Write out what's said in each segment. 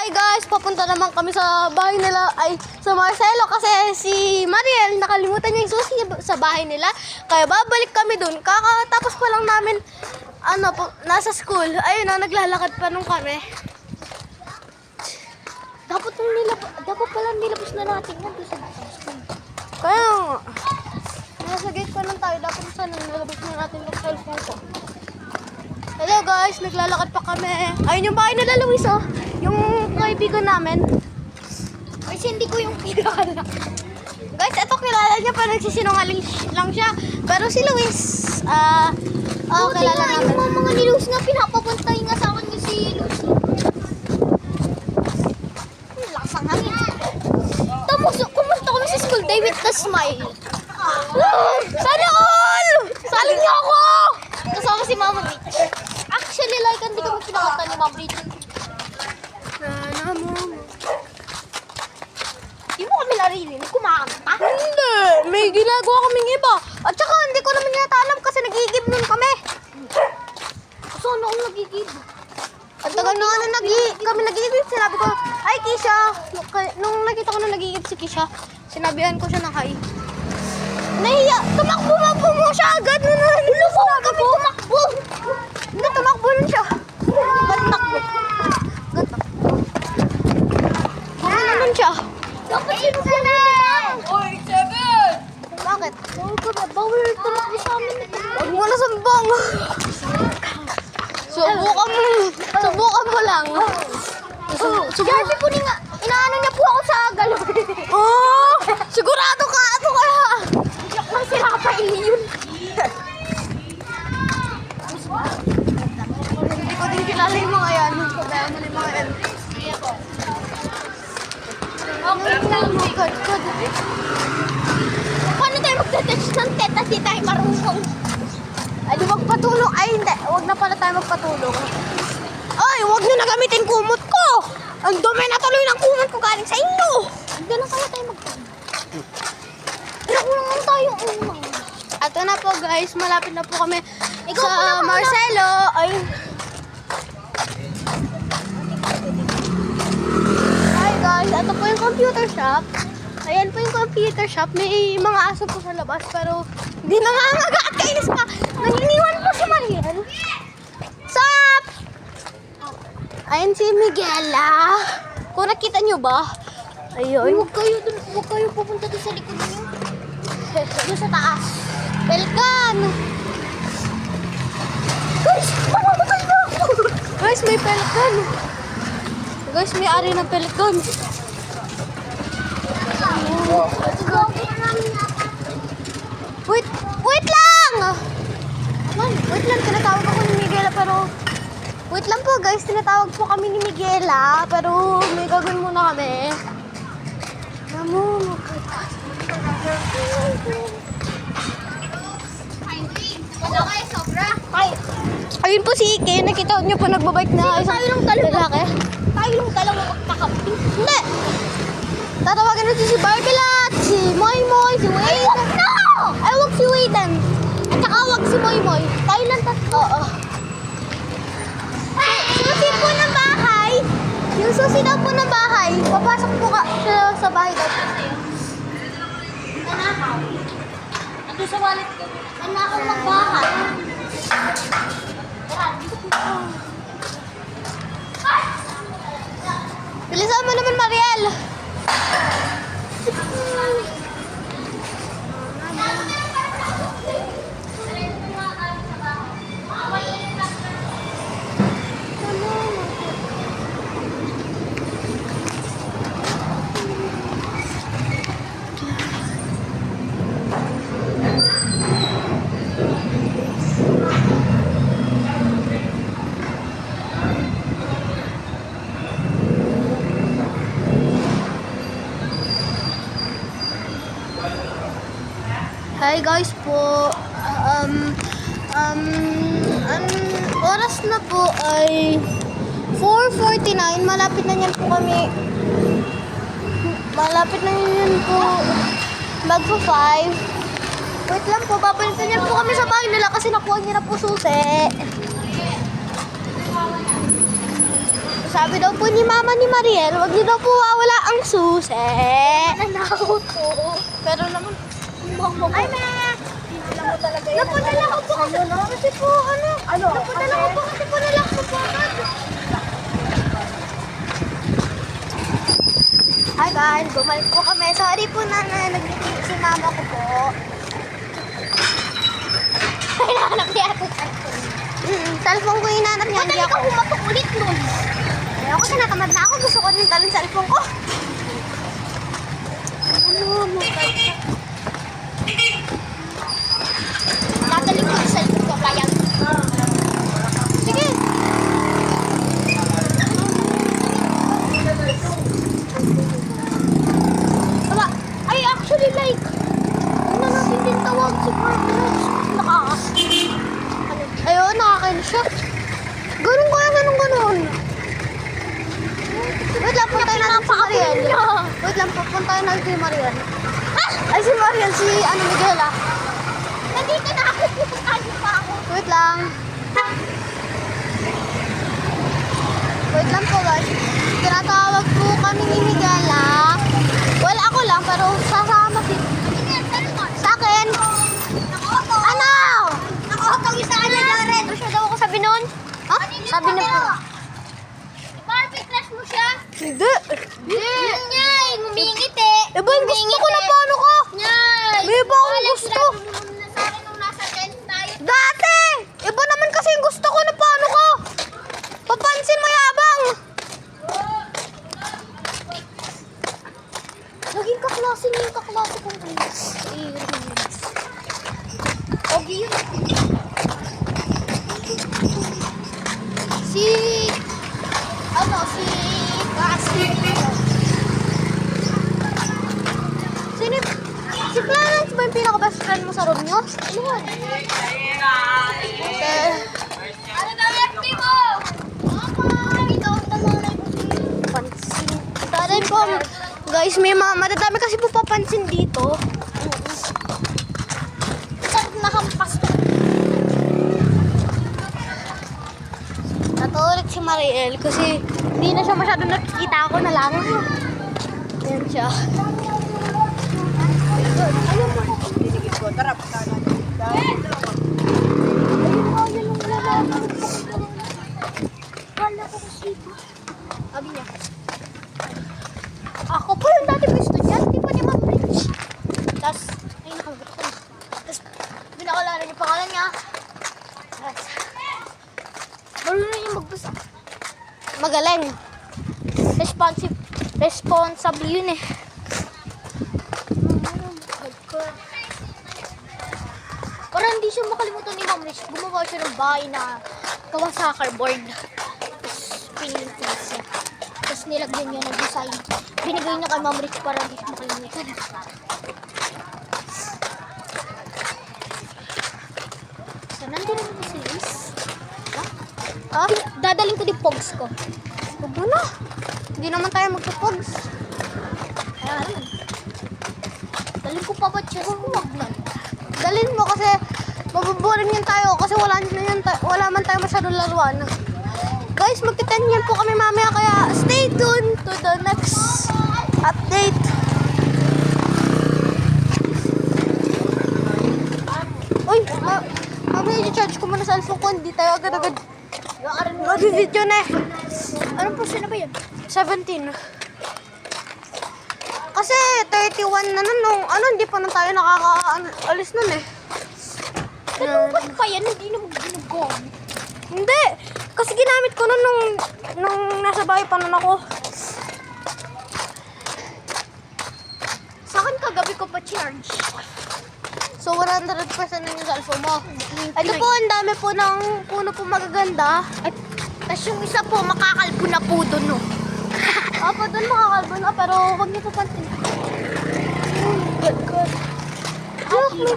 Hi guys, papunta naman kami sa bahay nila, ay sa Marcelo kasi si Mariel nakalimutan niya yung susi sa bahay nila. Kaya babalik kami dun. Kakatapos pa lang namin nasa school. Ayun na, naglalakad pa nung kami. Dapat pala nilabas na natin yan sa school. Kaya nga. Nasa gate pa lang tayo. Dapat sana nilabas na natin yung cellphone ko. Hello guys, naglalakad pa kami. Ayun yung bahay nila Luis, oh. Yung kaibigan namin. Ay, hindi ko yung pinakala. Guys, ito kilala niya pa, nagsisinungaling lang siya. Pero si Luis, kilala namin. Yung mga ni Luis nga, pinapapuntay nga sa akin si Luis. Lasang hangin. Kumusta kami sa school day with the smile. Sana all! Saling niyo ako! Kasama si Mama Beach. Actually, like, hindi kami pinakanta ni Mama Beach. Sana mo. Di mo kami narinig kumakanta? Hindi. May ginagawa kaming iba. At saka, hindi ko naman yata alam kasi nagigib nun kami. Sana ako nagigib. At tagal na kami nagigib. Sinabi ko, ay Kisha. Nung nakita ko na nagigib si Kisha, sinabihan ko siya ng hi. Nahiya. Tumakbo mo siya agad. Lubog kami tumakbo. Hindi, tumakbo nun siya. Gantakbo. Ganun siya. Dapat sinubukan naman. Oy, 7! Bakit? Bawal tumakbo sa amin. Huwag mo na sambang. Subukan mo lang. Sabi ko nga, inaano niya po ako sa galaw. Oh! Sigurado ka. Ano kaya? Masira ka pa yun. Hindi ko din kilala yung mga yan. Kaya mo yung mga yan. Paano tayo magta-touch ng teta? Di tayo marunong. Ay, di magpatulong. Ay, hindi. Huwag na pala tayo magpatulong. Ay, huwag nyo na gamitin kumot ko. Ang dumi na tuloy ng kumot ko galing sa inyo. Ganun kaya tayo magta-touch. Nakulang tayo unang. At na po guys, malapit na po kami Ikaw sa po na, Marcelo. Ay. Hi guys, ito po yung computer shop. Ayan po yung computer shop. May mga aso po sa labas pero hindi nangangaga at kainis pa. Naniniwan po si Mariel. Sup! Ayan si Miguela. Kung nakita nyo ba? Ayun. Huwag kayo pupunta doon sa likod niyo. Doon sa taas. Pelikan! Guys, mamamatay na ako. Guys, may pelikan. Guys, may ari ng pelikan. Wait lang! Wait lang, tinatawag ako ni Miguela pero... Wait lang po guys, tinatawag po kami ni Miguela pero may gagawin muna kami. Ayun po si Ike, nakita niyo po nagbabike na isang lalaki. Tayo lang dalawa magkakamping. Hindi! Tatawagan natin si Barbelat, si Moymoy, si Wayden. No! Ay, wag si Wayden. At saka wag si Moymoy. Tayo lang tatlo. Oo. Susi po ng bahay. Yung susi daw po ng bahay. Papasok po sa bahay daw. Nanakaw. Ando sa wallet ko. Nanakaw magbahay. Bilisan mo naman, Mariel. Hi guys po. Oras na po ay 4:49. Malapit na niyan po kami. Malapit na niyan po. Magpo 5. Wait lang po, papalitan niyan po kami sa bahay nila kasi nakuha niya na po susi. Sabi daw po ni Mama ni Mariel, wag niyo daw po wawala ang susi. Nanakaw to. Pero naman, Ay, me! alam mo talaga yan. Napunala ko po kasi. Kasi po, ano? Napunala ko po kasi po nalak ko po agad. Hi guys, bumalik po kami. Sorry po na nag-meeting si Mama ko po. Hinahanap niya ito cellphone. Cellphone ko hinanap niya, hindi Madali ako. ka pumatok ulit nun. Ay, ako tinatamad na ako. Gusto ko din talong cellphone ko. Ano mo? Dadali ko yung cellphone ko, kaya. Sige. Wala. Ay, actually, like, ano natin din tawag si partners. Ayun, nakakainis siya. Ganun kaya, ganun. Wait lang, puntayin natin si Mariel. Wait lang, pupuntayin natin si Mariel. Ay, si Mariel, si Miguel ah. Nandito na ako, pupuntahan pa ako. Wait lang. Wait lang po guys. Tinatawag po kami ni Miguel ah. Well, ako lang, pero sasama si... Sa akin. Naka-auto. Ano? Naka-auto yung sa kanya, Jared. Ano siya daw ako sabi noon? Ha? Sabi niya po. Barbie crush mo siya? Hindi. Yun nga, ngumingit eh. Eh, ba, gusto ko na paano ka? Nyay! May iba akong gusto. Sinabi mo na sa akin nung nasa tent tayo. Dati! Iba naman kasi yung gusto ko na paano ka? Papansin mo yabang. Naging kaklase niya yung kaklase kong Ogi yun. Si... Si Sino? Si Clarence ba yung pinaka-best friend mo sa room nyo? Ano? Ano daw FB mo? Ito ang tamanay ko. Pansin. Tatay po, guys, may madadami kasi po papansin dito. Saan nakampas to? Natulog si Mariel kasi hindi na siya masyado nakikita, ako na lang. Yan siya. Ayun mo. Wala ko kasi. Sabi niya. Ako po yung dati mo estudyante pa ni Ma'am Rich. Tapos, ay nakagot ko. Tapos, binakalala niya pangalan niya. Marunong yung magbasa. Magaling. Responsible yun eh. Para hindi siya makalimutan ni Ma'am Rich, gumawa siya ng bahay na gawa sa cardboard. Tapos, pinilintis siya. Tapos, nilagyan niya ng design. Binigay niya kay Ma'am Rich para hindi siya makalimutan. So, nandun naman si Liz. Ah? Dadaling ko din pogs ko. Huwag mo na. Hindi naman tayo magpupogs. Ayan. Daling ko pa ba chest ko? Wag lang. Dalhin mo kasi mabuboring yan tayo kasi wala man tayo masyadong laruan. Guys, magtitanyan po kami mamaya kaya stay tuned to the next update. Uy, mamaya i-charge ko muna sa cellphone ko. Hindi tayo agad-agad mag-video na eh. Anong portion na ba yan? 17. Kasi 31 na nun nung hindi pa na tayo nakaka-alis nun eh. Dalupat pa yan, hindi na mag-ginagawin. Hindi! Kasi ginamit ko nun nung nasa bahay pa nun ako. Sa akin kagabi ko pa charge. So 100% na yung cellphone mo. Ito po, ang dami po ng puno po magaganda. At tas yung isa po, makakalbo na po doon, no? Opo, doon makakalbo na, pero huwag niyo papansin. Good. Joke me.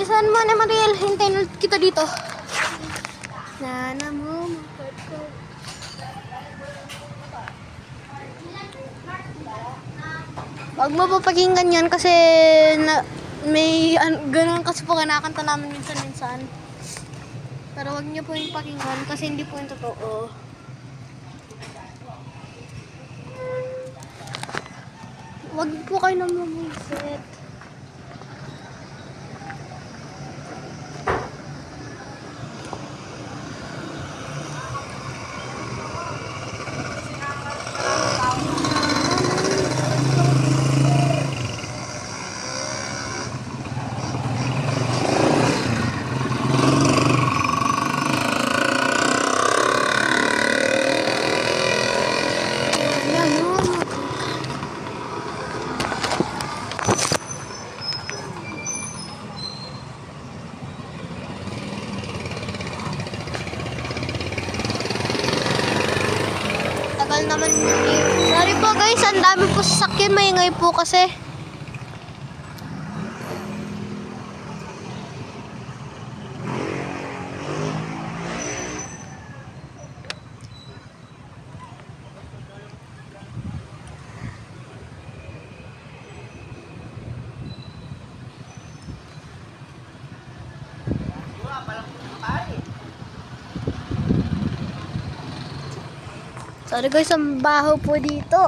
Isan mo na Mariel, hintayin ulit kita dito. Nana mo, Huwag mo po pakinggan yan kasi ganun kasi po kinakanta namin minsan-minsan. Pero huwag niyo po yung pakinggan kasi hindi po yung totoo. Wag po kayo na mamiset. Tagal naman. Sorry po guys, ang dami po sasakyan. Maingay po kasi. Sorry guys, ang baho po dito.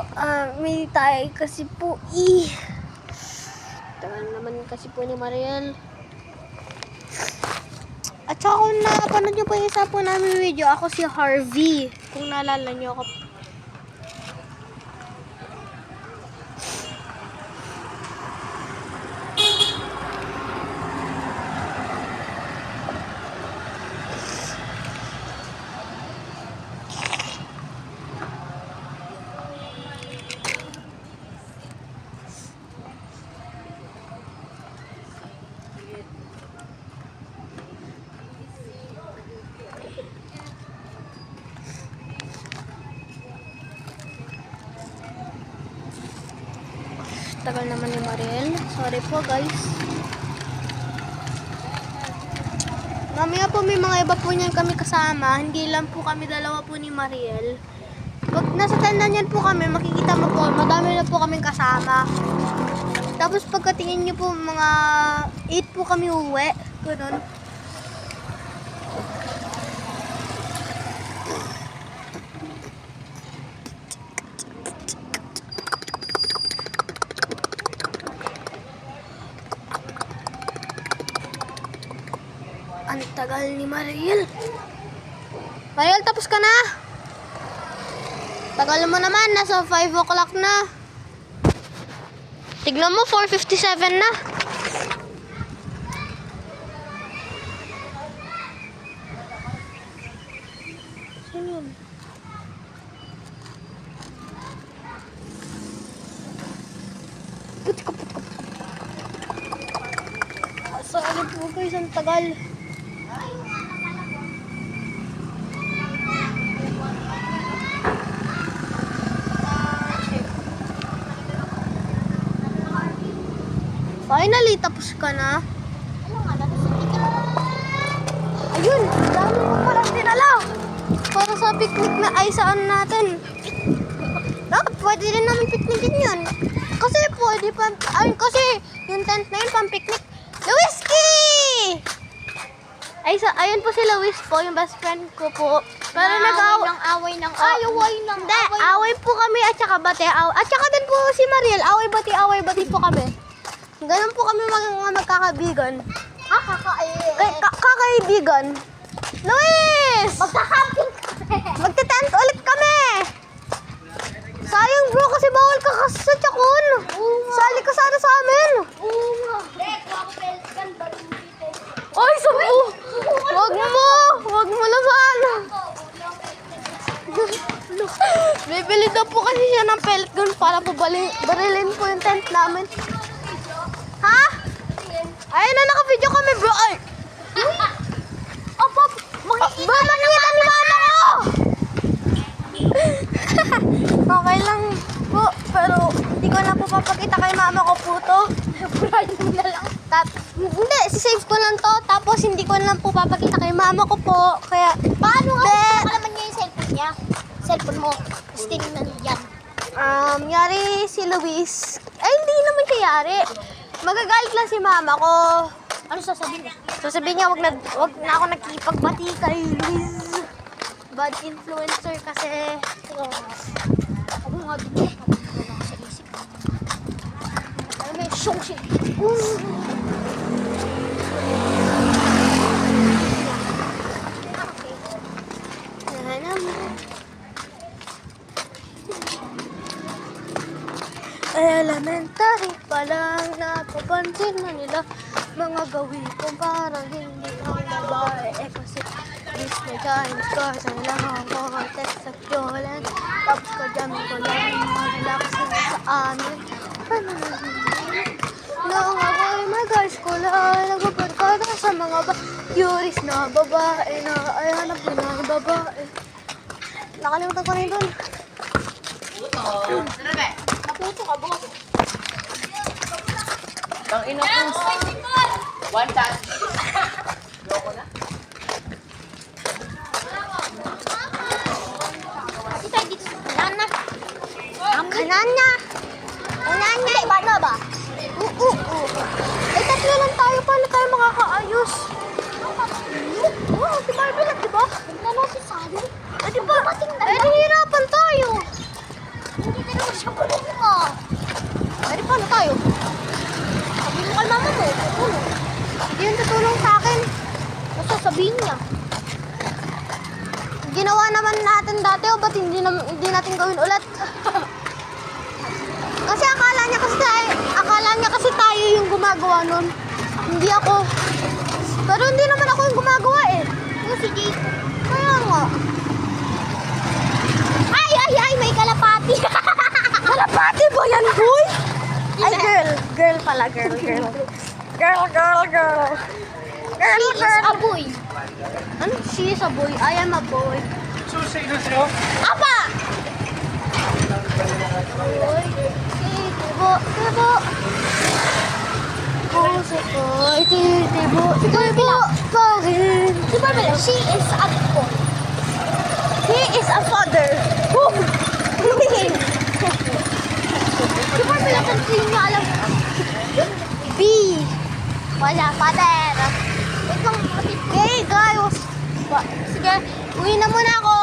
May tayo kasi po. Tagal naman kasi po ni Mariel. At saka kung napanood nyo po yung isa po namin video, ako si Harvey. Kung naalala nyo ako. Tagal naman ni Mariel. Sorry po guys. Mamaya po may mga iba po niyan kami kasama. Hindi lang po kami dalawa po ni Mariel. Pag nasa tanda niyan po kami, makikita mo po, madami na po kaming kasama. Tapos pagkatingin niyo po, mga 8 po kami uwi. Ganun. Ang tagal ni Mariel. Mariel, tapos ka na? Tagal mo naman, nasa 5 o'clock na. Tignan mo, 4:57 na. Saan yun? Sorry po guys, ang tagal. Finally, tapos ka na. Ayun, dami mo palang dinala. Para sa picnic na ay saan natin. Dapat pwede rin namin picnicin yun. Kasi pwede pa, kasi yung tent na yun pang picnic. Lewiski! Ayun po si Lewis po, yung best friend ko po. Pero Away ng Hindi, away po kami at saka bati. At saka din po si Mariel, away bati po kami. Ganun po kami mga magkakabigan. Kakaibigan. Luis! Magka-camping kami. Magte-tent ulit kami! Sayang bro, kasi bawal ka kasi sa Chacon. Sali ka sana sa amin. Ay, sabi! Wag mo na sana. Bibili daw po kasi siya ng pellet gun para po barilin po yung tent namin. Ha? Ayun na, naka-video kami bro. Ay! Opo, Bro, makikita ni mama ko! Okay lang po, pero hindi ko na po papakita kay mama ko po to. mo na lang. Hindi, sisave ko lang to, tapos hindi ko lang po papakita kay mama ko po. Kaya, Paano nga? Hindi. Nakalaman niya yung cellphone niya. Cellphone mo. Tapos tinignan niya yan. yari si Luis. Ay, hindi naman siya yari. Magagalit lang si mama ko. Ano sasabihin niya? Sasabihin niya, wag na ako nakipagbati kay Luis. Bad influencer kasi. Ako nga din. Sa isip. Elementary pa lang, napapansin na nila mga gawin ko parang hindi ang babae. Kasi miss na dyan ko sa ilang mga text at violence. Tapos ka dyan ko lang mga relax na sa amin. Ano na nung ako'y mag-high school ay nagpapadkada sa mga curious na babae na ay hanap ko na yung babae. Nakalimutan ko na yun dun. Naputo ka, boss. Ang ina ko. One touch. Loko na. Kasi tayo dito sa banana. Kananya! Kananya! Iba na ba? Eh, tatlo lang tayo. Paano tayo makakaayos? Oo, si Barbie lang, diba? Naglalaro si Sally. Eh, di ba? Eh, nahihirapan tayo. Hindi na naman siya kulong mo. Eh, di paano tayo? Sabi mo kay mama mo, tutulong. Hindi yun tutulong sa akin. Basta sabihin niya. Ginawa naman natin dati o ba't hindi natin gawin ulit? Kasi akala niya kasi tayo yung gumagawa nun. Hindi ako. Pero hindi naman ako yung gumagawa eh. Oo, si Jake. Kaya nga. Ay, may kalapati. Kalapati ba yan, boy? Ay, girl. Girl pala, girl. Girl. She is a boy. Ano? She is a boy. I am a boy. Apa! Boy. Tibo. Puso ko. Tibo. Tibo pa rin. Si Barbie lang, she is a boy. He is a father. Boom! Si Barbie lang, kasi niya alam. B. Wala, father. Wait lang, kapit. Okay, guys. Sige, uwi na muna ako.